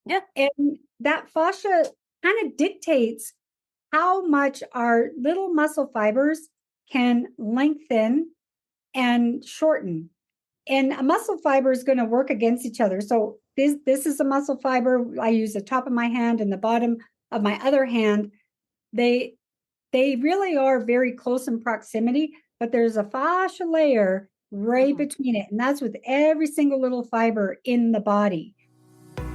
Yeah. And that fascia kind of dictates how much our little muscle fibers can lengthen and shorten. And a muscle fiber is going to work against each other. So this is a muscle fiber. I use the top of my hand and the bottom of my other hand. They they really are very close in proximity, but there's a fascia layer right between it. And that's with every single little fiber in the body.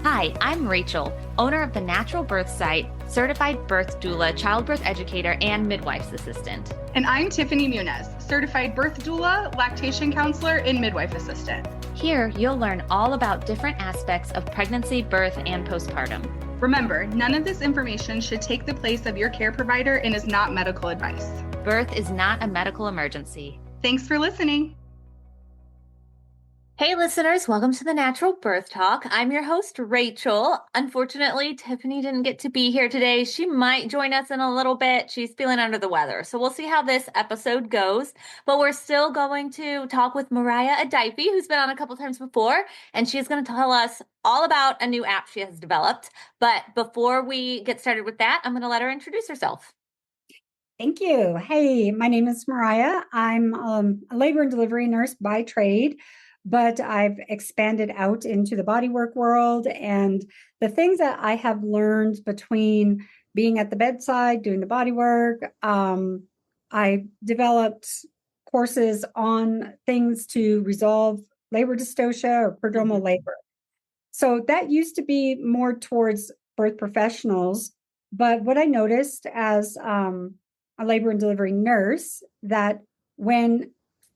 Hi, I'm Rachel, owner of the Natural Birth site, certified birth doula, childbirth educator, and midwife's assistant. And I'm Tiffany Muniz, certified birth doula, lactation counselor, and midwife assistant. Here, you'll learn all about different aspects of pregnancy, birth, and postpartum. Remember, none of this information should take the place of your care provider and is not medical advice. Birth is not a medical emergency. Thanks for listening. Hey listeners, welcome to the Natural Birth Talk. I'm your host, Rachel. Unfortunately, Tiffany didn't get to be here today. She might join us in a little bit. She's feeling under the weather. So we'll see how this episode goes. But we're still going to talk with Mariah Adifi, who's been on a couple times before, and she's going to tell us all about a new app she has developed. But before we get started with that, I'm going to let her introduce herself. Thank you. Hey, my name is Mariah. I'm a labor and delivery nurse by trade, but I've expanded out into the bodywork world, and the things that I have learned between being at the bedside, doing the bodywork. I developed courses on things to resolve labor dystocia or prodromal labor. So that used to be more towards birth professionals. But what I noticed as a labor and delivery nurse, that when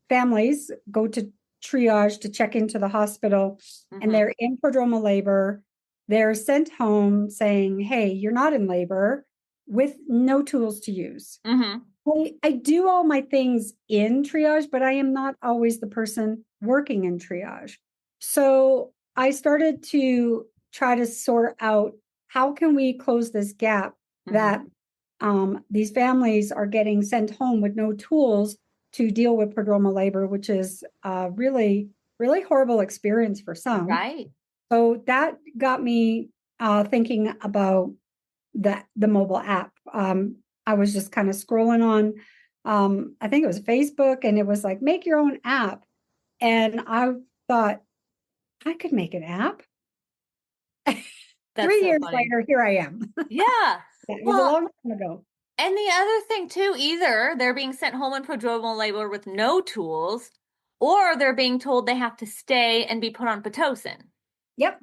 families go to triage to check into the hospital and they're in prodromal labor, they're sent home saying, hey, you're not in labor, with no tools to use. I do all my things in triage, but I am not always the person working in triage. So I started to try to sort out, how can we close this gap that these families are getting sent home with no tools to deal with prodromal labor, which is a really, really horrible experience for some. Right. So that got me thinking about the mobile app. I was just kind of scrolling on, I think it was Facebook, and it was like, make your own app. And I thought, I could make an app. 3 years later, here I am. Yeah. It was a long time ago. And the other thing too, either they're being sent home in prodromal labor with no tools, or they're being told they have to stay and be put on Pitocin. Yep.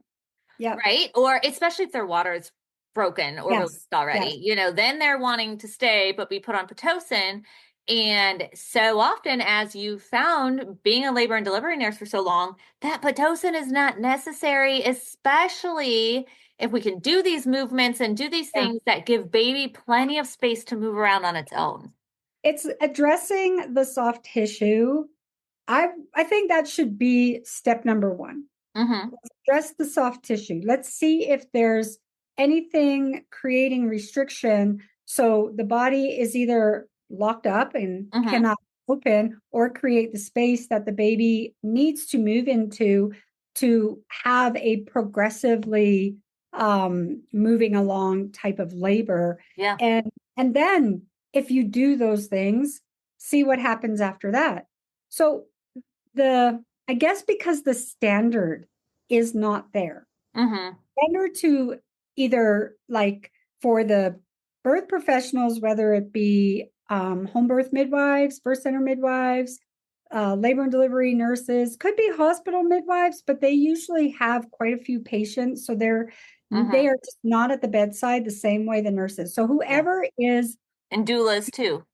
Right? Or especially if their water is broken or released already, then they're wanting to stay but be put on Pitocin. And so often, as you found being a labor and delivery nurse for so long, that Pitocin is not necessary, especially if we can do these movements and do these things that give baby plenty of space to move around on its own. It's addressing the soft tissue. I think that should be step number one. Let's address the soft tissue. Let's see if there's anything creating restriction. So the body is either locked up and cannot open, or create the space that the baby needs to move into to have a progressively moving along type of labor. Yeah. And then if you do those things, see what happens after that. So I guess because the standard is not there. Standard to either, like, for the birth professionals, whether it be home birth midwives, birth center midwives, labor and delivery nurses, could be hospital midwives, but they usually have quite a few patients. So they are just not at the bedside the same way the nurses. So whoever is. And doulas too.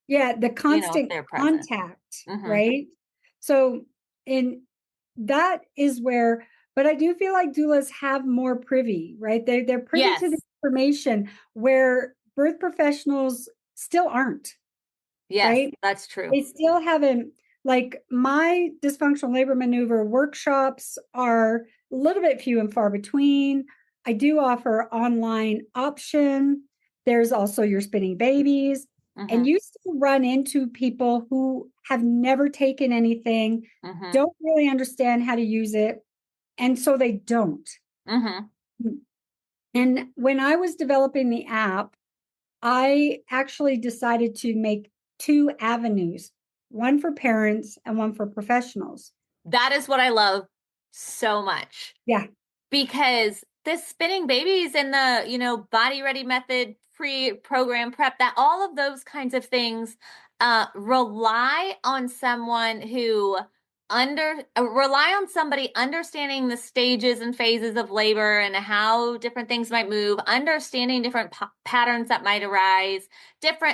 Yeah, the constant contact, right? So that is where, but I do feel like doulas have more privy, right? They're privy to the information where birth professionals still aren't. Yes, right? That's true. They still haven't, like, my dysfunctional labor maneuver workshops are a little bit few and far between. I do offer online option. There's also your spinning babies. And you still run into people who have never taken anything, don't really understand how to use it. And so they don't. And when I was developing the app, I actually decided to make two avenues, one for parents and one for professionals. That is what I love so much. Yeah. Because this spinning babies and the, body ready method, pre-program prep, that all of those kinds of things rely on someone who rely on somebody understanding the stages and phases of labor and how different things might move, understanding different patterns that might arise,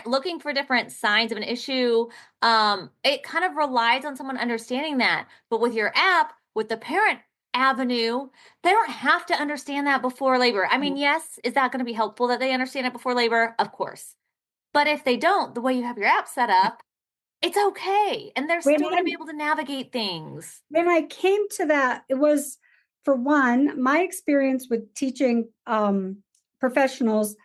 looking for different signs of an issue. It kind of relies on someone understanding that. But with your app, with the parent avenue, they don't have to understand that before labor. I mean, yes, is that going to be helpful that they understand it before labor? Of course. But if they don't, the way you have your app set up, it's okay. And they're still going to be able to navigate things. When I came to that, it was, for one, my experience with teaching professionals.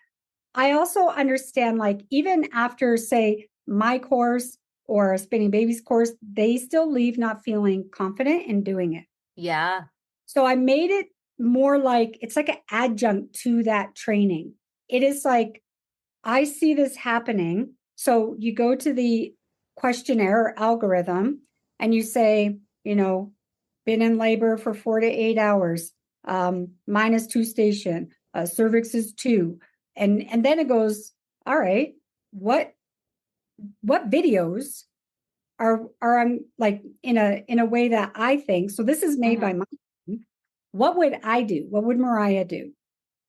I also understand, like, even after, say, my course or a spinning babies course, they still leave not feeling confident in doing it. Yeah. So I made it more like, it's like an adjunct to that training. It is like, I see this happening. So you go to the questionnaire or algorithm and you say, been in labor for 4 to 8 hours, -2 station, cervix is 2. And then it goes, all right, what videos are like in a way that I think, so this is made by my team. What would I do? What would Mariah do?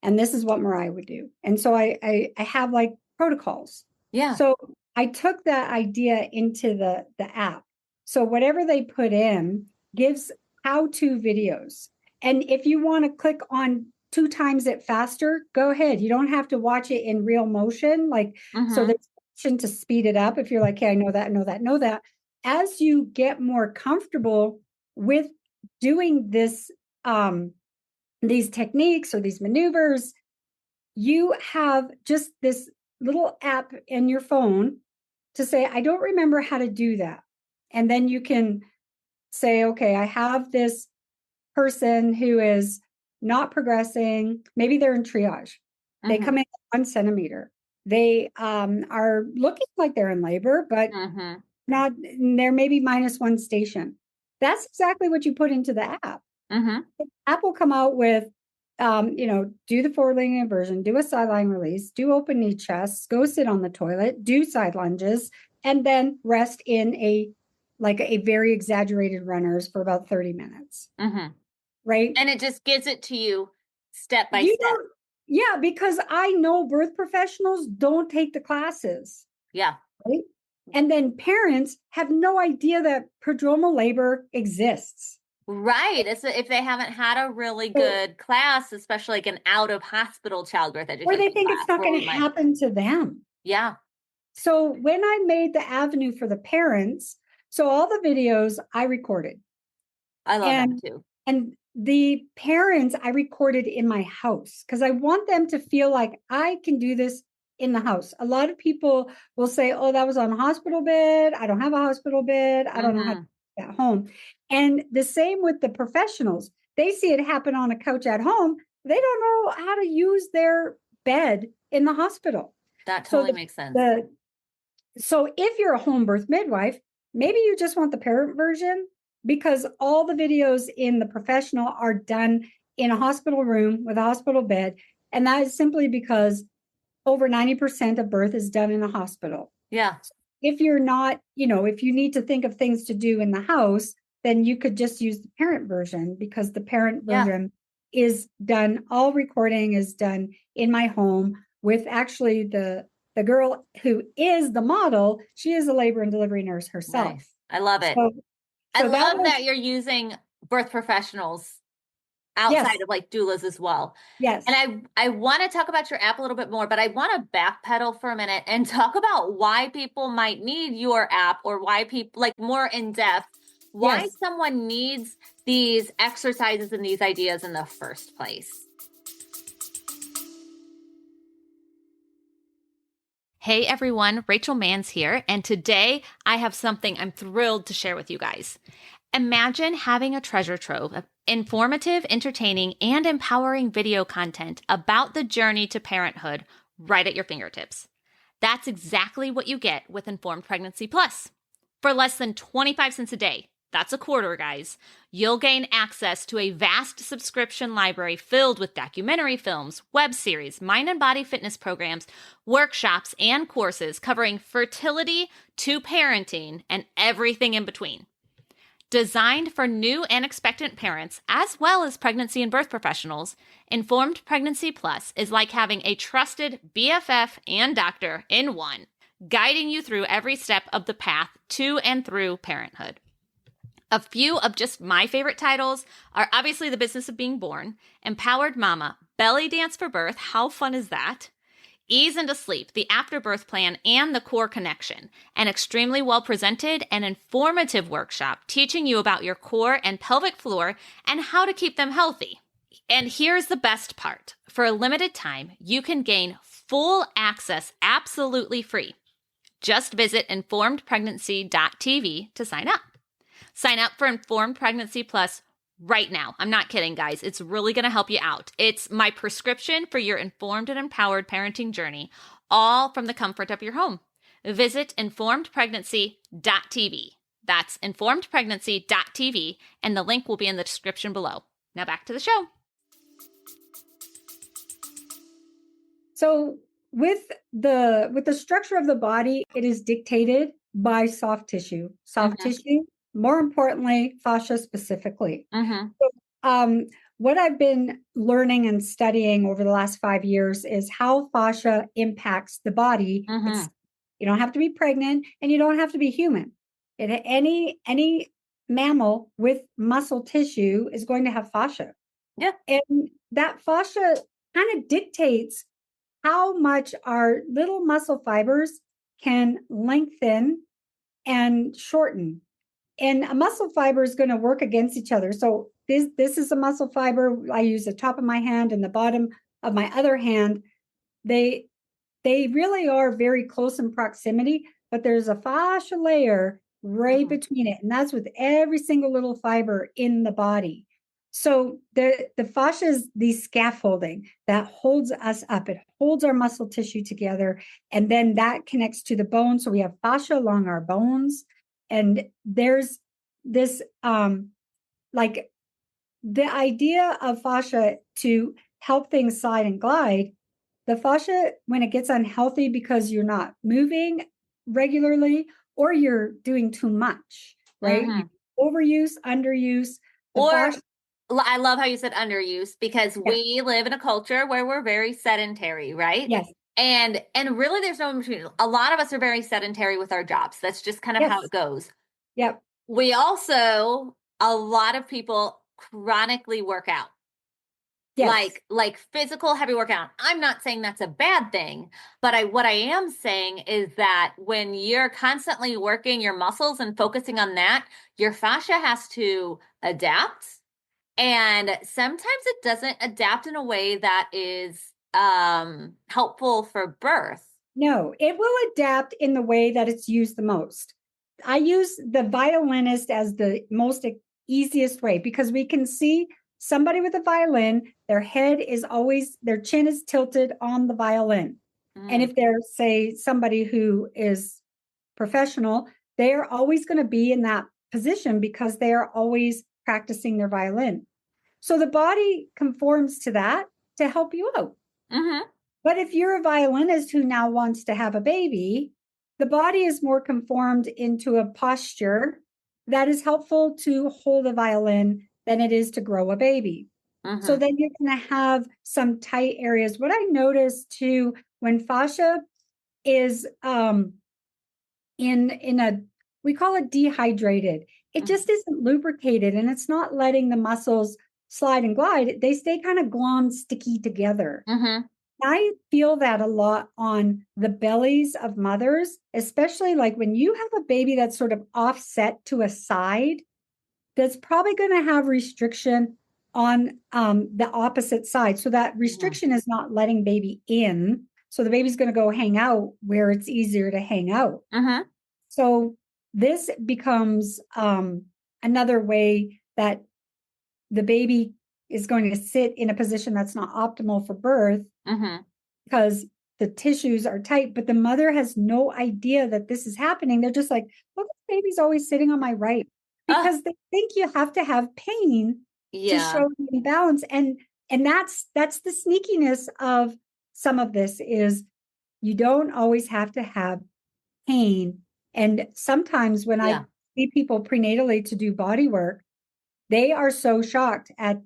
And this is what Mariah would do. And so I have like protocols. Yeah. So I took that idea into the app. So whatever they put in gives how-to videos. And if you want to click on 2 times it faster, go ahead. You don't have to watch it in real motion. Like, so there's option to speed it up if you're like, hey, I know that, know that, know that. As you get more comfortable with doing this, these techniques or these maneuvers, you have just this little app in your phone to say, I don't remember how to do that. And then you can say, okay, I have this person who is not progressing. Maybe they're in triage. They come in 1 centimeter. They are looking like they're in labor, but not, they're maybe -1 station. That's exactly what you put into the app. The app will come out with, do the forward leaning inversion, do a sideline release, do open knee chest, go sit on the toilet, do side lunges, and then rest in a very exaggerated runners for about 30 minutes. Right. And it just gives it to you step by step. Yeah, because I know birth professionals don't take the classes. Yeah. Right. And then parents have no idea that prodromal labor exists. Right. It's if they haven't had a really good class, especially like an out of hospital childbirth education. Or they think it's not going to happen to them. Yeah. So when I made the avenue for the parents, so all the videos I recorded. I love that too. And the parents I recorded in my house because I want them to feel like I can do this in the house. A lot of people will say, oh, that was on a hospital bed. I don't have a hospital bed. I don't know how to do it at home. And the same with the professionals. They see it happen on a couch at home. They don't know how to use their bed in the hospital. That totally makes sense. So if you're a home birth midwife, maybe you just want the parent version because all the videos in the professional are done in a hospital room with a hospital bed. And that is simply because over 90% of birth is done in a hospital. Yeah. If you're not, if you need to think of things to do in the house, then you could just use the parent version because the parent version is done. All recording is done in my home with actually the girl who is the model. She is a labor and delivery nurse herself. Nice. I love it. So I love that you're using birth professionals outside of like doulas as well. Yes. And I want to talk about your app a little bit more, but I want to backpedal for a minute and talk about why people might need your app or why people like more in depth, why someone needs these exercises and these ideas in the first place. Hey everyone, Rachel Manns here, and today I have something I'm thrilled to share with you guys. Imagine having a treasure trove of informative, entertaining, and empowering video content about the journey to parenthood right at your fingertips. That's exactly what you get with Informed Pregnancy Plus. For less than 25 cents a day, that's a quarter, guys, you'll gain access to a vast subscription library filled with documentary films, web series, mind and body fitness programs, workshops, and courses covering fertility to parenting and everything in between. Designed for new and expectant parents, as well as pregnancy and birth professionals, Informed Pregnancy Plus is like having a trusted BFF and doctor in one, guiding you through every step of the path to and through parenthood. A few of just my favorite titles are obviously The Business of Being Born, Empowered Mama, Belly Dance for Birth, how fun is that? Ease into Sleep, the Afterbirth Plan, and the Core Connection, an extremely well-presented and informative workshop teaching you about your core and pelvic floor and how to keep them healthy. And here's the best part. For a limited time, you can gain full access absolutely free. Just visit informedpregnancy.tv to sign up. Sign up for Informed Pregnancy Plus right now. I'm not kidding, guys. It's really going to help you out. It's my prescription for your informed and empowered parenting journey, all from the comfort of your home. Visit informedpregnancy.tv. That's informedpregnancy.tv, and the link will be in the description below. Now back to the show. So with the structure of the body, it is dictated by soft tissue. Soft tissue, more importantly, fascia specifically. So, what I've been learning and studying over the last 5 years is how fascia impacts the body. You don't have to be pregnant, and you don't have to be human. Any mammal with muscle tissue is going to have fascia. Yeah. And that fascia kind of dictates how much our little muscle fibers can lengthen and shorten. And a muscle fiber is going to work against each other. So this is a muscle fiber. I use the top of my hand and the bottom of my other hand. They really are very close in proximity, but there's a fascia layer right between it. And that's with every single little fiber in the body. So the fascia is the scaffolding that holds us up. It holds our muscle tissue together, and then that connects to the bone. So we have fascia along our bones, and there's this like the idea of fascia to help things slide and glide. The fascia, when it gets unhealthy because you're not moving regularly or you're doing too much, right? Overuse, underuse, I love how you said underuse, because we live in a culture where we're very sedentary, right? Yes. And really there's no in between. A lot of us are very sedentary with our jobs. That's just kind of how it goes. Yep. We also, a lot of people chronically work out. Yes. Like physical heavy workout. I'm not saying that's a bad thing, but what I am saying is that when you're constantly working your muscles and focusing on that, your fascia has to adapt. And sometimes it doesn't adapt in a way that is helpful for birth. No, it will adapt in the way that it's used the most. I use the violinist as the most easiest way, because we can see somebody with a violin, their chin is tilted on the violin. And if they're, say, somebody who is professional, they are always going to be in that position because they are always practicing their violin. So the body conforms to that to help you out. But if you're a violinist who now wants to have a baby, the body is more conformed into a posture that is helpful to hold a violin than it is to grow a baby. So then you're going to have some tight areas. What I noticed too, when fascia is we call it dehydrated. It just isn't lubricated, and it's not letting the muscles slide and glide. They stay kind of glommed, sticky together. I feel that a lot on the bellies of mothers, especially like when you have a baby that's sort of offset to a side, that's probably going to have restriction on the opposite side. So that restriction is not letting baby in. So the baby's going to go hang out where it's easier to hang out. So this becomes another way that the baby is going to sit in a position that's not optimal for birth because the tissues are tight, but the mother has no idea that this is happening. They're just like, look, the baby's always sitting on my right, because they think you have to have pain to show the imbalance. And that's the sneakiness of some of this, is you don't always have to have pain. And sometimes when I see people prenatally to do body work, they are so shocked at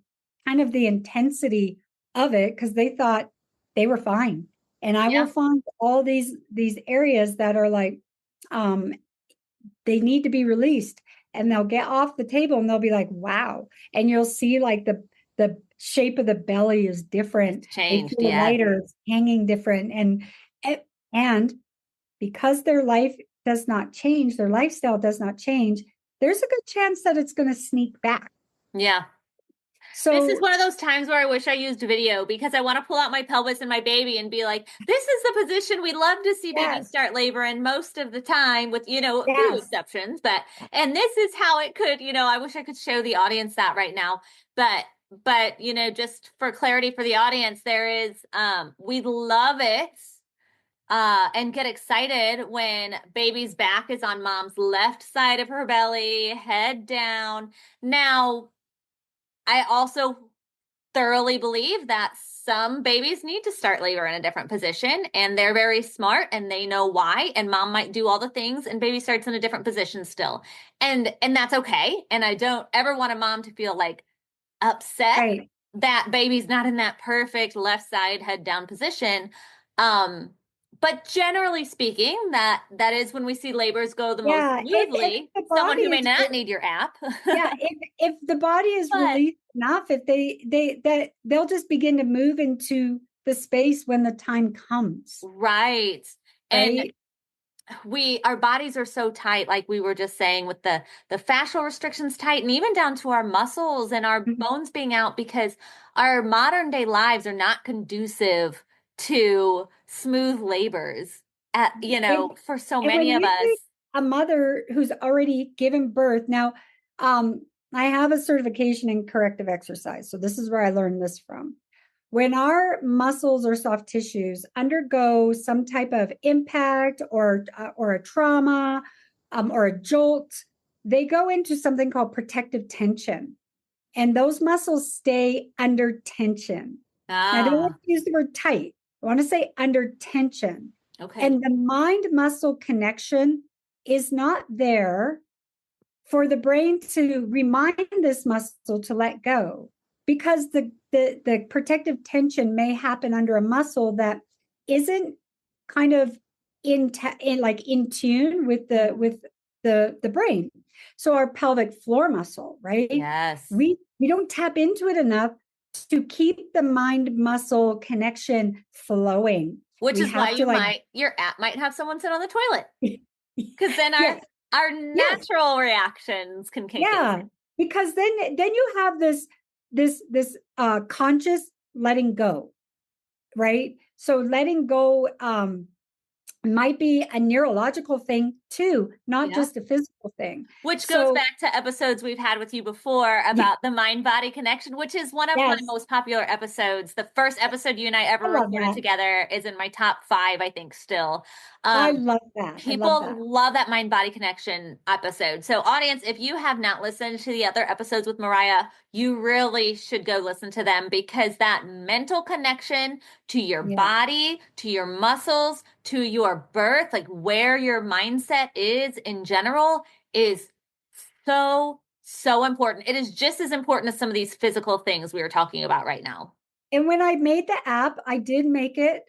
kind of the intensity of it, because they thought they were fine. And I will find all these areas that are like, they need to be released, and they'll get off the table and they'll be like, wow. And you'll see like the shape of the belly is different. It's changed, they feel lighter, it's hanging different. And because their life does not change, their lifestyle does not change, there's a good chance that it's going to sneak back. Yeah. So this is one of those times where I wish I used video, because I want to pull out my pelvis and my baby and be like, this is the position we love to see babies start labor in most of the time, with, you know, a few exceptions, and this is how it could, you know, I wish I could show the audience that right now, but, you know, just for clarity for the audience, there is, we love it. And get excited when baby's back is on mom's left side of her belly, head down. Now, I also thoroughly believe that some babies need to start labor in a different position, and they're very smart and they know why, and mom might do all the things and baby starts in a different position still. And that's okay. And I don't ever want a mom to feel like upset that baby's not in that perfect left side head down position. But generally speaking, that is when we see labors go the most smoothly. Someone who may not need your app. If the body is released enough, if they'll just begin to move into the space when the time comes. Right. And our bodies are so tight, like we were just saying, with the fascial restrictions tight, and even down to our muscles and our bones being out, because our modern day lives are not conducive to smooth labors for so many of us. A mother who's already given birth. Now, I have a certification in corrective exercise. So this is where I learned this from. When our muscles or soft tissues undergo some type of impact or a trauma or a jolt, they go into something called protective tension. And those muscles stay under tension. Now, I don't want to use the word tight. I want to say under tension. Okay. And the mind-muscle connection is not there for the brain to remind this muscle to let go, because the protective tension may happen under a muscle that isn't kind of in tune with the brain. So our pelvic floor muscle, right? Yes. We don't tap into it enough to keep the mind muscle connection flowing. Which is why your app might have someone sit on the toilet, because then our natural reactions can kick in. Because then you have this conscious letting go, right? So letting go might be a neurological thing too, not just a physical thing. Which goes back to episodes we've had with you before about the mind-body connection, which is one of my most popular episodes. The first episode you and I ever recorded together is in my top 5, I think, still. I love that. People love that mind-body connection episode. So audience, if you have not listened to the other episodes with Mariah, you really should go listen to them, because that mental connection to your body, to your muscles, to your birth, like where your mindset is in general, is so important. It is just as important as some of these physical things we were talking about right now. And when I made the app, I did make it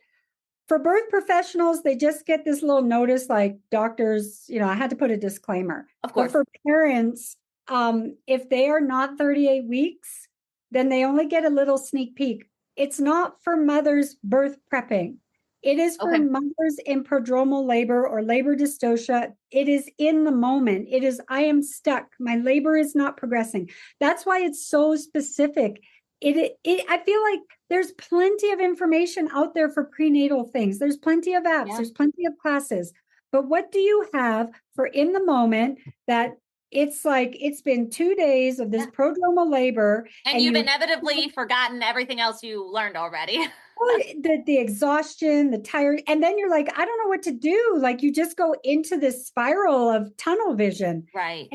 for birth professionals. They just get this little notice, like doctors, I had to put a disclaimer. Of course. But for parents, if they are not 38 weeks, then they only get a little sneak peek. It's not for mothers birth prepping. It is for mothers in prodromal labor or labor dystocia. It is in the moment. It is, I am stuck. My labor is not progressing. That's why it's so specific. I feel like there's plenty of information out there for prenatal things. There's plenty of apps. There's plenty of classes. But what do you have for in the moment that it's like it's been 2 days of this Yeah. prodromal labor, And and you've you inevitably forgotten everything else you learned already. the exhaustion, the tired, and then you're like, I don't know what to do. Like you just go into this spiral of tunnel vision. Right.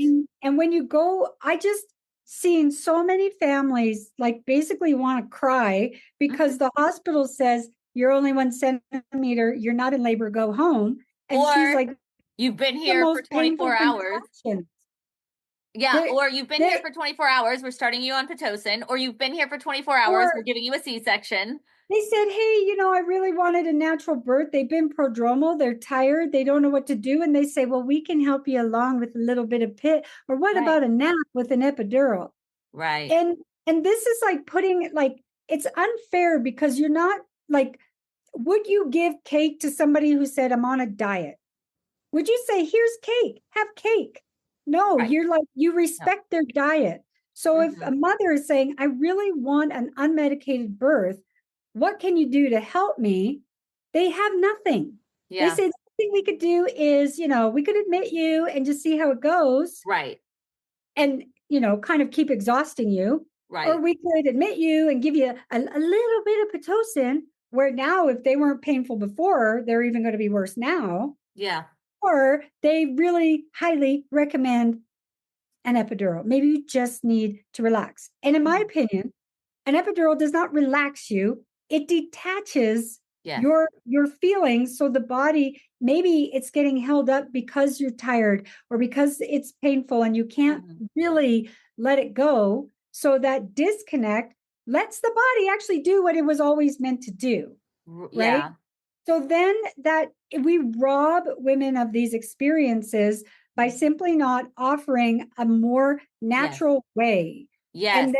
And when you go, I just seen so many families like basically want to cry because the hospital says you're only 1 centimeter, you're not in labor, go home. And she's Or like, you've been the here for most 24 painful hours. contraction. Yeah, They, or you've been here they, for 24 hours, we're starting you on Pitocin, or you've been here for 24 hours, or we're giving you a C-section. they said, hey, I really wanted a natural birth. They've been prodromal. They're tired. They don't know what to do. And they say, well, we can help you along with a little bit of pit. Or what Right. about a nap with an epidural? Right. And this is like putting it like, it's unfair because you're not like, would you give cake to somebody who said, I'm on a diet? Would you say, here's cake, have cake? No, Right. you're like, you No. respect their diet. So if a mother is saying, I really want an unmedicated birth, what can you do to help me? They have nothing. They Yeah. say the thing we could do is, we could admit you and just see how it goes Right. and, kind of keep exhausting you. Or Right. we could admit you and give you a little bit of Pitocin, where now, if they weren't painful before, they're even going to be worse now. Yeah. Or they really highly recommend an epidural. Maybe you just need to relax. And in my opinion, an epidural does not relax you. It detaches Yes. your feelings. So the body, maybe it's getting held up because you're tired or because it's painful and you can't really let it go. So that disconnect lets the body actually do what it was always meant to do. Right. Yeah. So then that we rob women of these experiences by simply not offering a more natural way. Yes.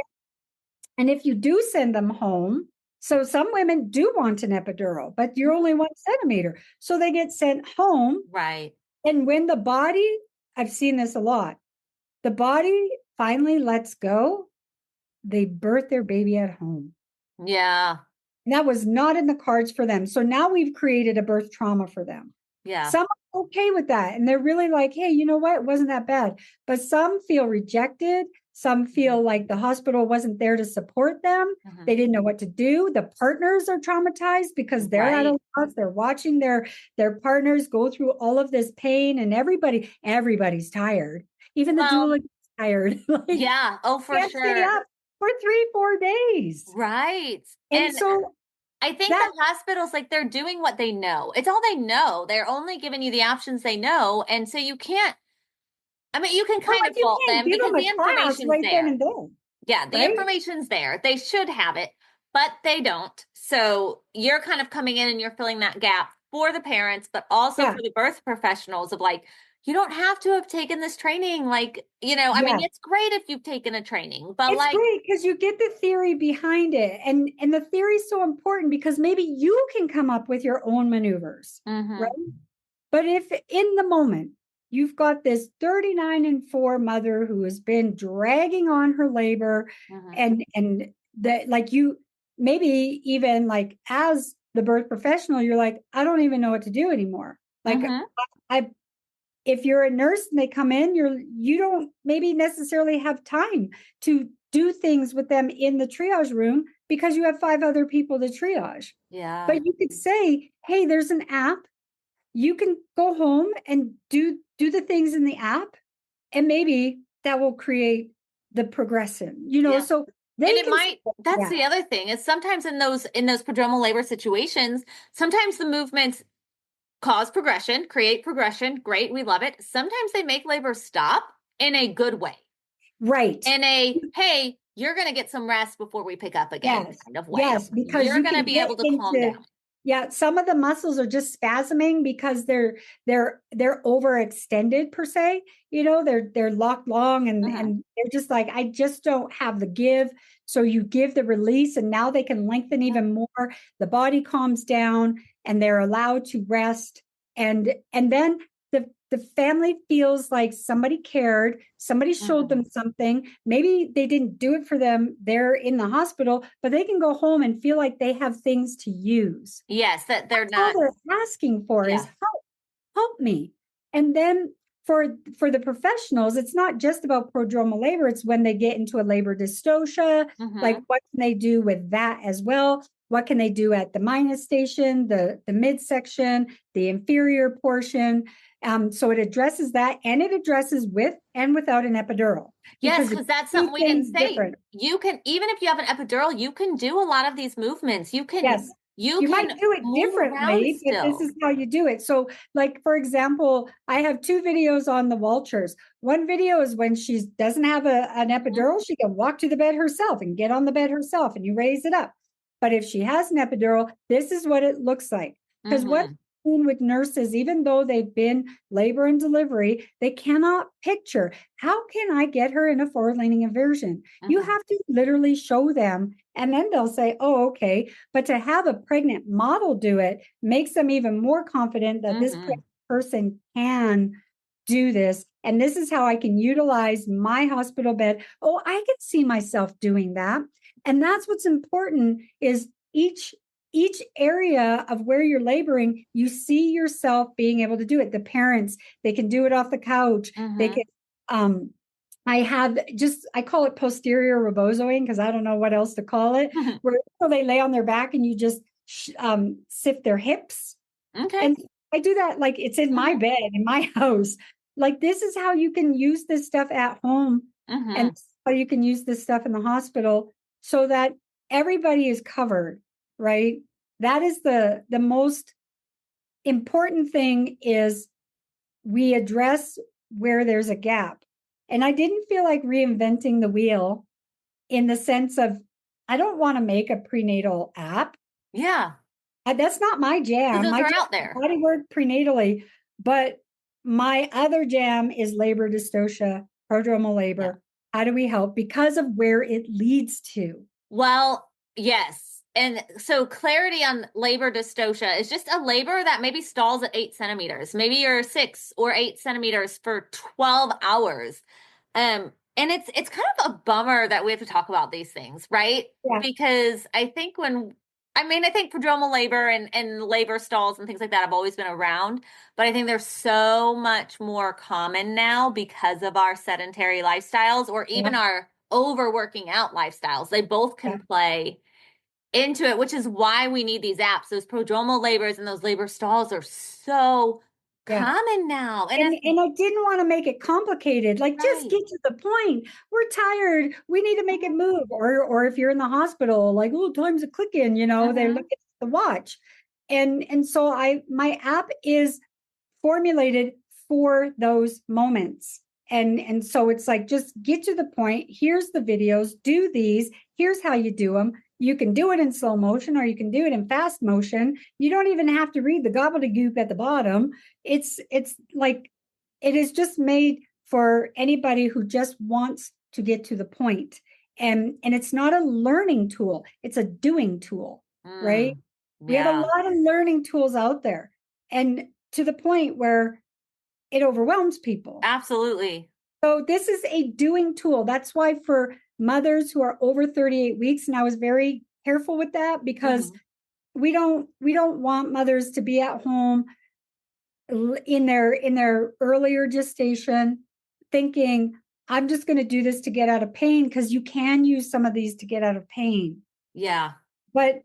And if you do send them home, so some women do want an epidural, but you're only 1 centimeter. So they get sent home. Right. And when the body, I've seen this a lot, the body finally lets go, they birth their baby at home. Yeah. And that was not in the cards for them. So now we've created a birth trauma for them. Yeah. Some are okay with that. And they're really like, hey, you know what? It wasn't that bad. But some feel rejected. Some feel like the hospital wasn't there to support them. They didn't know what to do. The partners are traumatized because they're at a loss. They're watching their partners go through all of this pain, and everybody's tired. Even the doula is tired. Like, yeah. Oh, for can't stay sure. up for 3-4 days. Right. And so I think the hospitals, like, they're doing what they know. It's all they know. They're only giving you the options they know. And so you can't, I mean, you can kind of fault them because the information's there. Yeah, the information's there. They should have it, but they don't. So you're kind of coming in and you're filling that gap for the parents, but also for the birth professionals of like, you don't have to have taken this training. Like, I mean, it's great if you've taken a training, but it's great because you get the theory behind it. And the theory is so important because maybe you can come up with your own maneuvers, right? But if in the moment you've got this 39-4 mother who has been dragging on her labor and that, like, you maybe even like as the birth professional, you're like, I don't even know what to do anymore. Like if you're a nurse and they come in, you don't maybe necessarily have time to do things with them in the triage room because you have 5 other people to triage. Yeah. But you could say, hey, there's an app. You can go home and do the things in the app, and maybe that will create the progression, so that's the other thing is sometimes in those prodromal labor situations, sometimes the movements cause progression, create progression. Great. We love it. Sometimes they make labor stop in a good way. Right. In a, hey, you're going to get some rest before we pick up again kind of way. Yes, because you're going to be able to calm down. Yeah, some of the muscles are just spasming because they're overextended per se. They're locked long and they're just like, I just don't have the give. So you give the release and now they can lengthen even more. The body calms down and they're allowed to rest. And then the family feels like somebody cared, somebody showed them something. Maybe they didn't do it for them. They're in the hospital, but they can go home and feel like they have things to use. Yes, that they're That's all they're asking for is help me. And then for the professionals, it's not just about prodromal labor. It's when they get into a labor dystocia, like what can they do with that as well? What can they do at the minus station, the midsection, the inferior portion? So it addresses that, and it addresses with and without an epidural. Yes, because that's something we didn't say. Different. You can, even if you have an epidural, you can do a lot of these movements. You can, yes. You might do it differently, but this is how you do it. So, like, for example, I have 2 videos on the Walters. One video is when she doesn't have an epidural, she can walk to the bed herself and get on the bed herself, and you raise it up. But if she has an epidural, this is what it looks like. Because what with nurses, even though they've been labor and delivery, they cannot picture, how can I get her in a forward leaning inversion? You have to literally show them, and then they'll say, oh, okay. But to have a pregnant model do it makes them even more confident that this person can do this. And this is how I can utilize my hospital bed. Oh, I can see myself doing that. And that's what's important, is each area of where you're laboring, you see yourself being able to do it. The parents, they can do it off the couch. They can, I call it posterior rebozoing, because I don't know what else to call it, where they lay on their back and you just sift their hips. Okay. And I do that, like, it's in my bed, in my house. Like, this is how you can use this stuff at home, and how you can use this stuff in the hospital, so that everybody is covered, right? That is the most important thing, is we address where there's a gap. And I didn't feel like reinventing the wheel, in the sense of, I don't want to make a prenatal app. Yeah. That's not my jam. Those My are jam out there. Body work prenatally, but my other jam is labor dystocia, prodromal labor. Yeah. How do we help? Because of where it leads to. Well, yes. And so clarity on labor dystocia is just a labor that maybe stalls at 8 centimeters. Maybe you're 6 or 8 centimeters for 12 hours. And it's kind of a bummer that we have to talk about these things, right? Yeah. Because I think I think prodromal labor and labor stalls and things like that have always been around, but I think they're so much more common now because of our sedentary lifestyles, or even our overworking out lifestyles. They both can play into it, which is why we need these apps. Those prodromal labors and those labor stalls are so common now. And I didn't want to make it complicated. Like, just get to the point. We're tired. We need to make it move. Or if you're in the hospital, like, oh, time's a clicking, they look at the watch. And so my app is formulated for those moments. And so it's like, just get to the point. Here's the videos, do these. Here's how you do them. You can do it in slow motion, or you can do it in fast motion. You don't even have to read the gobbledygook at the bottom. It's like, it is just made for anybody who just wants to get to the point. And it's not a learning tool. It's a doing tool, right? We have a lot of learning tools out there, and to the point where it overwhelms people. Absolutely. So this is a doing tool. That's why for mothers who are over 38 weeks, and I was very careful with that, because we don't want mothers to be at home in their earlier gestation thinking, I'm just going to do this to get out of pain, because you can use some of these to get out of pain. Yeah. But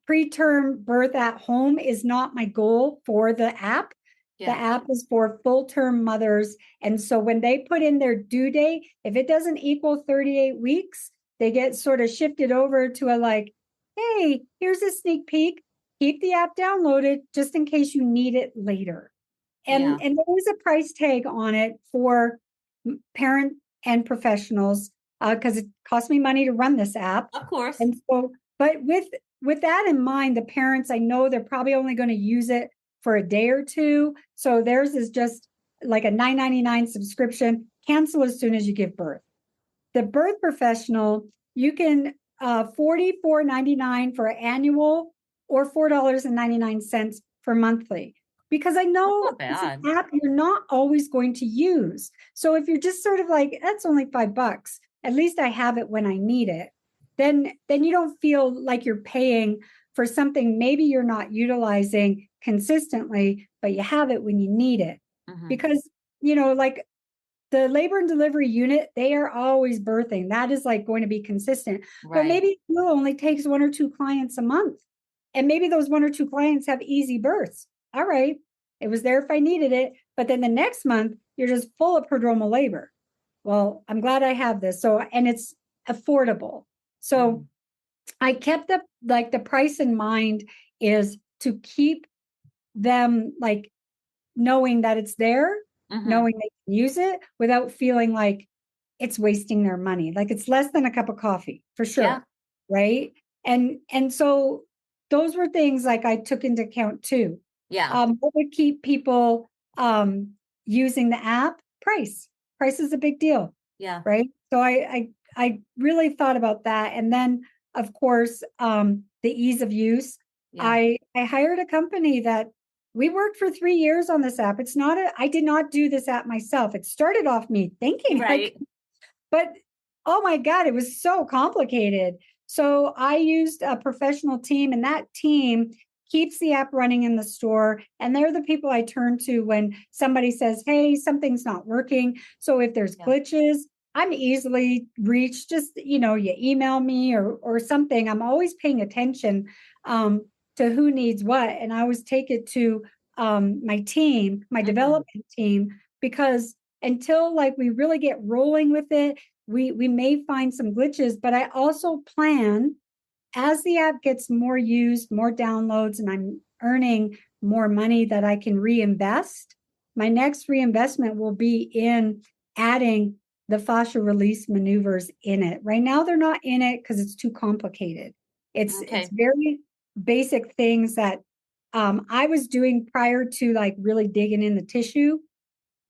preterm birth at home is not my goal for the app. Yeah. The app is for full-term mothers. And so when they put in their due date, if it doesn't equal 38 weeks, they get sort of shifted over to a like, hey, here's a sneak peek. Keep the app downloaded just in case you need it later. And there is a price tag on it for parent and professionals, because it costs me money to run this app. Of course. And so, but with that in mind, the parents, I know they're probably only going to use it for a day or two. So theirs is just like a $9.99 subscription. Cancel as soon as you give birth. The birth professional, you can $44.99 for annual, or $4.99 for monthly. Because I know it's an app you're not always going to use. So if you're just sort of like, that's only $5, at least I have it when I need it, then you don't feel like you're paying for something maybe you're not utilizing consistently, but you have it when you need it. Because like the labor and delivery unit, they are always birthing. That is like going to be consistent. But Right. maybe it only takes 1 or 2 clients a month. And maybe those 1 or 2 clients have easy births. All right. It was there if I needed it. But then the next month, you're just full of prodromal labor. Well, I'm glad I have this. So, and it's affordable. So I kept the price in mind is to keep them like knowing that it's there, knowing they can use it without feeling like it's wasting their money. Like it's less than a cup of coffee for sure. Yeah. Right. And so those were things like I took into account too. Yeah. What would keep people using the app? Price is a big deal. Yeah. Right. So I really thought about that. And then of course, the ease of use. Yeah. I hired a company that we worked for 3 years on this app. I did not do this app myself. It started off me thinking Right. but oh my God, it was so complicated. So I used a professional team, and that team keeps the app running in the store. And they're the people I turn to when somebody says, hey, something's not working. So if there's glitches, I'm easily reached. Just, you email me or something. I'm always paying attention to who needs what. And I always take it to my team, my development team, because until like we really get rolling with it, we may find some glitches. But I also plan, as the app gets more used, more downloads, and I'm earning more money that I can reinvest, my next reinvestment will be in adding the fascia release maneuvers in it. Right now, they're not in it because it's too complicated. It's very basic things that I was doing prior to like really digging in the tissue.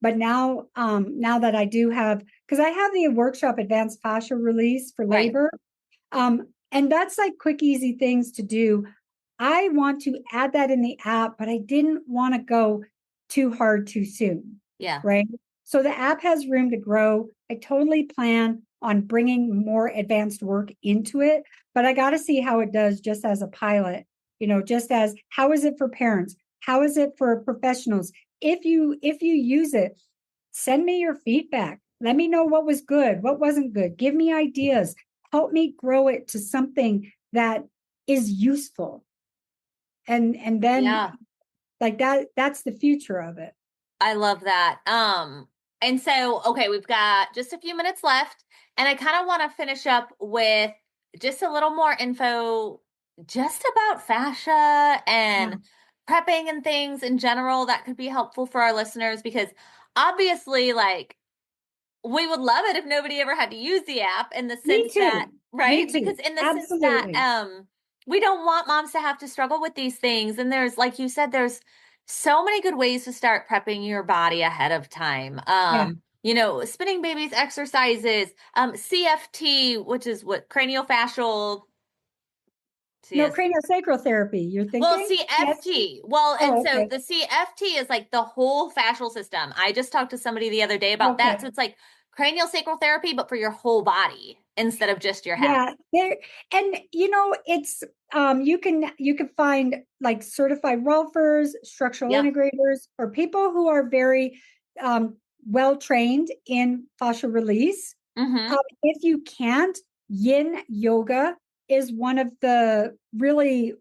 But now that I do have, because I have the workshop advanced fascia release for labor, and that's like quick, easy things to do. I want to add that in the app, but I didn't want to go too hard too soon. Yeah. Right. So the app has room to grow. I totally plan on bringing more advanced work into it, but I got to see how it does just as a pilot, just as how is it for parents? How is it for professionals? If you use it, send me your feedback. Let me know what was good, what wasn't good. Give me ideas. Help me grow it to something that is useful. And then like that's the future of it. I love that. And so, okay, we've got just a few minutes left, and I kind of want to finish up with just a little more info just about fascia and prepping and things in general that could be helpful for our listeners, because obviously, like, we would love it if nobody ever had to use the app, in the sense that, right? Because in the sense that we don't want moms to have to struggle with these things. And there's, like you said, there's so many good ways to start prepping your body ahead of time. Spinning babies exercises, CFT, which is what craniofacial. No, craniosacral therapy. You're thinking? Well, CFT. Well, and so the CFT is like the whole fascial system. I just talked to somebody the other day about that. So it's like craniosacral therapy, but for your whole body instead of just your head. Yeah, and it's you can find like certified rolfers, structural integrators, or people who are very well trained in fascia release. If you can't, yin yoga is one of the really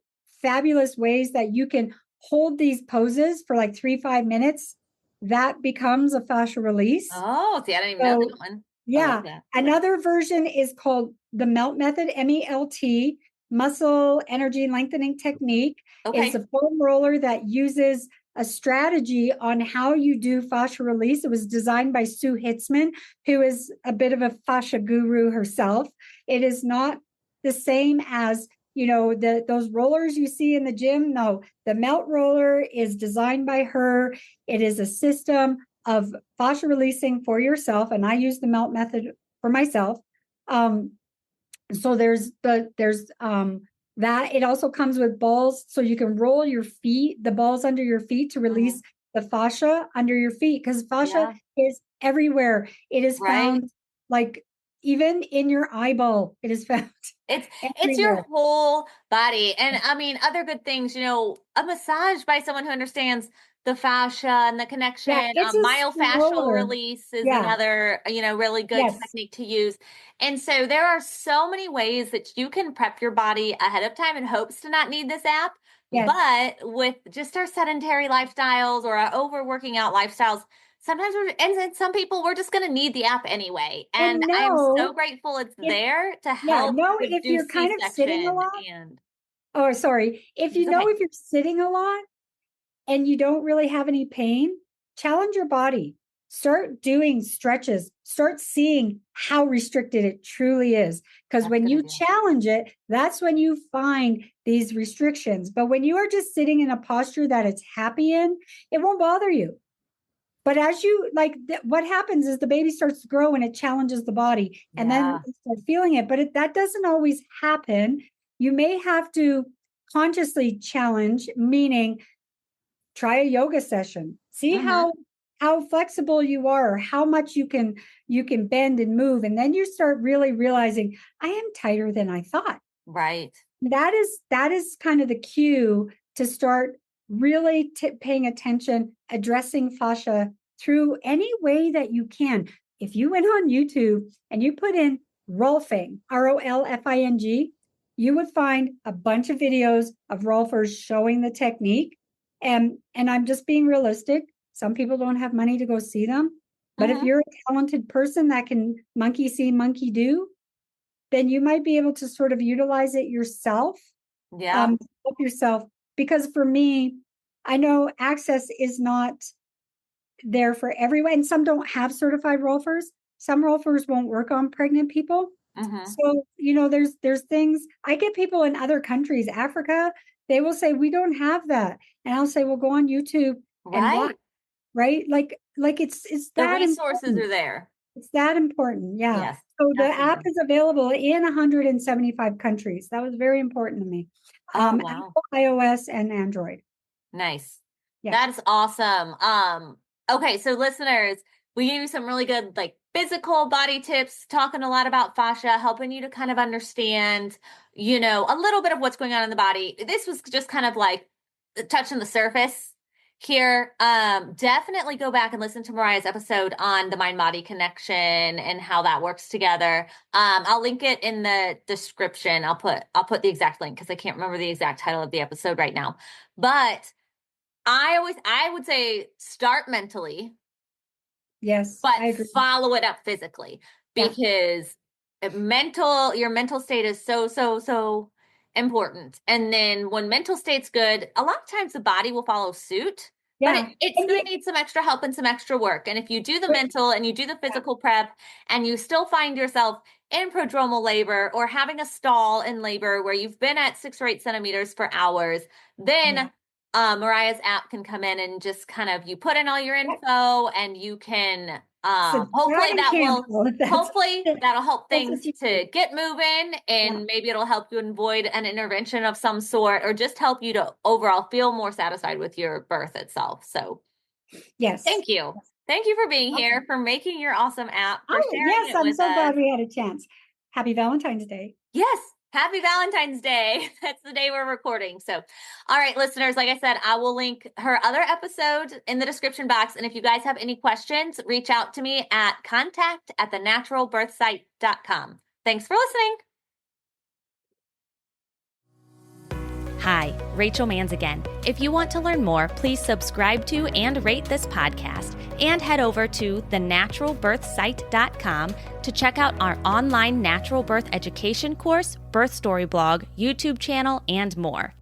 fabulous ways that you can hold these poses for like 3-5 minutes. That becomes a fascia release. Oh, see, I didn't even know that one. Yeah. Another version is called the MELT method, MELT, muscle energy lengthening technique. It's a foam roller that uses a strategy on how you do fascia release. It was designed by Sue Hitzman, who is a bit of a fascia guru herself. It is not the same as those rollers you see in the gym. No, the MELT roller is designed by her. It is a system of fascia releasing for yourself, and I use the MELT method for myself. So there's that. It also comes with balls, so you can roll the balls under your feet to release the fascia under your feet, because fascia is everywhere. It is found like even in your eyeball. It is found. It's your whole body. And I mean, other good things, a massage by someone who understands the fascia and the connection. Yeah, it's a Myofascial slower. release is Yeah. another, really good Yes. technique to use. And so there are so many ways that you can prep your body ahead of time in hopes to not need this app. Yes. But with just our sedentary lifestyles or our overworking out lifestyles, sometimes and some people, we're just going to need the app anyway. And I am so grateful it's there to help if do you're kind of sitting a C-section lot. and. Oh, sorry. If It's you know okay. if you're sitting a lot and you don't really have any pain, challenge your body. Start doing stretches. Start seeing how restricted it truly is. Because That's a when good you idea. challenge it, that's when you find these restrictions. But when you are just sitting in a posture that it's happy in, it won't bother you. But as you what happens is the baby starts to grow and it challenges the body, and then you start feeling it. But that doesn't always happen. You may have to consciously challenge, meaning try a yoga session. See how flexible you are, how much you can bend and move, and then you start really realizing I am tighter than I thought. Right. That is kind of the cue to start really paying attention, addressing fascia through any way that you can. If you went on YouTube and you put in Rolfing, Rolfing, you would find a bunch of videos of Rolfers showing the technique. And I'm just being realistic. Some people don't have money to go see them. But if you're a talented person that can monkey see, monkey do, then you might be able to sort of utilize it yourself. Yeah. Help yourself. Because for me, I know access is not there for everyone. And some don't have certified rolfers. Some rolfers won't work on pregnant people. So, there's things. I get people in other countries, Africa, they will say, we don't have that. And I'll say, well, go on YouTube and watch. Right? Like it's The that resources important. are there. It's that important. Yeah. Yes. So the app is available in 175 countries. That was very important to me. Wow. Apple, iOS, and Android. Nice. Yeah. That's awesome. Okay, so listeners, we gave you some really good physical body tips, talking a lot about fascia, helping you to kind of understand, a little bit of what's going on in the body. This was just kind of touching the surface here. Definitely go back and listen to Mariah's episode on the mind-body connection and how that works together. I'll link it in the description. I'll put the exact link because I can't remember the exact title of the episode right now. But I would say start mentally. Yes, but follow it up physically, because your mental state is so important. And then when mental state's good, a lot of times the body will follow suit. Yeah. But it's going to need some extra help and some extra work. And if you do the mental and you do the physical prep and you still find yourself in prodromal labor or having a stall in labor where you've been at 6 or 8 centimeters for hours, then Mariah's app can come in and just kind of, you put in all your info and you can hopefully that'll help things to get moving, and maybe it'll help you avoid an intervention of some sort, or just help you to overall feel more satisfied with your birth itself. So thank you for being here, for making your awesome app, for sharing it I'm with so us. glad we had a chance. Happy Valentine's Day. Yes. Happy Valentine's Day. That's the day we're recording. So, all right, listeners, like I said, I will link her other episode in the description box. And if you guys have any questions, reach out to me at contact@thenaturalbirthsite.com. Thanks for listening. Hi, Rachel Manns again. If you want to learn more, please subscribe to and rate this podcast, and head over to thenaturalbirthsite.com to check out our online natural birth education course, birth story blog, YouTube channel, and more.